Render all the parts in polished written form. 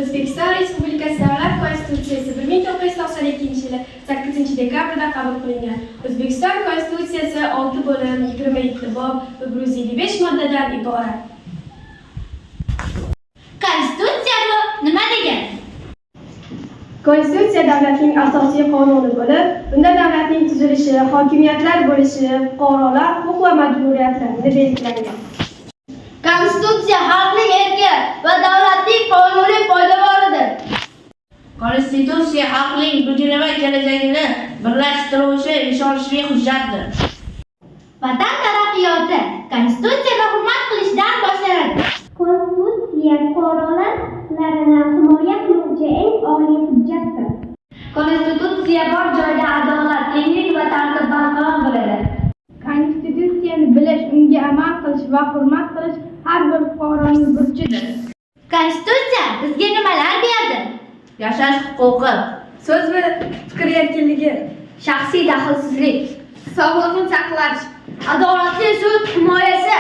O'zbekiston Respublikasi Davlat Konstitutsiyasi 1992 yili 8 dekabrda qabul qilingan. O'zbekiston Konstitutsiyasi 6 bo'lim, 27 bob va 155 moddadan iborat. Konstitutsiya bu nima degani? Konstitutsiya davlatning asosiy qonuni bo'lib, unda davlatning tuzilishi, hokimiyatlar bo'lishi, fuqarolar huquq va majburiyatlarini belgilangan. Konstitutsiya xalqning erki va davlatning qonuniy poydevoridir. Konstitutsiya xalqning buguni va kelajagini birlashtiruvchi ishonchli hujjatdir. Vatan taraqqiyoti Konstitutsiyaga hurmat qilishdan boshlanadi. Konstitutsiya fuqarolarni himoya qiluvchi eng oliy hujjatdir. Konstitutsiya bor joyda adolat, tenglik va tartib barqaror bo'ladi. Konstitutsiyani bilish, unga amal qilish va hurmat qilish har bir fuqaroning burchidir. Konstitutsiya bizga nimalar berdi? Yashash huquqi, So'z va fikr erkinligi, Shaxsiy daxlsizlik, sog'liqni saqlash, adolatli sud himoyasi.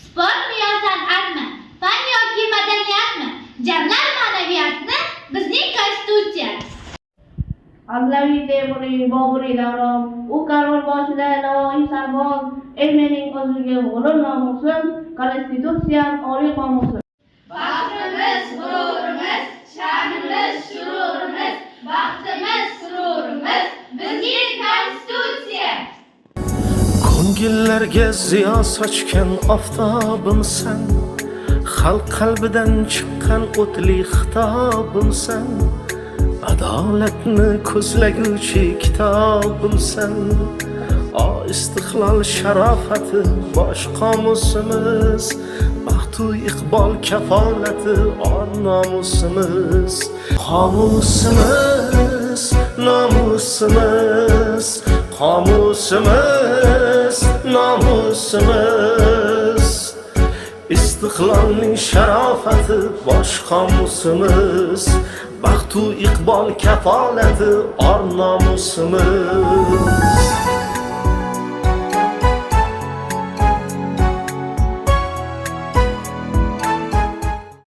Sportmi yo san'atmi, fan yoki madaniyatmi, jamlar ma'naviyatni bizning Konstitutsiya. Avlaviy Temuriy, Boburiy davron, u karvon boshida Navoiy sarboz, mening o'zimga g'urur nomusim, Konstitutsiyam oliy qomusim. Baxtimiz, g'ururimiz, sha'nimiz, shururimiz, baxtimiz, sururimiz bizning Konstitutsiya. Ko'ngillarga ziyo sochgan oftobimsan, xalq qalbidan chiqqan o'tli xitobimsan, adolatni ko'zlaguvchi kitobimsan, o istiqlol sharofati bosh qomusimiz, baxtu iqbol kafolati or nomusimiz, qomusimiz, nomusimiz, qomusimiz, nomusimiz, istiqlolning sharofati bosh qomusimiz, baxtu iqbol kafolati or nomusimiz.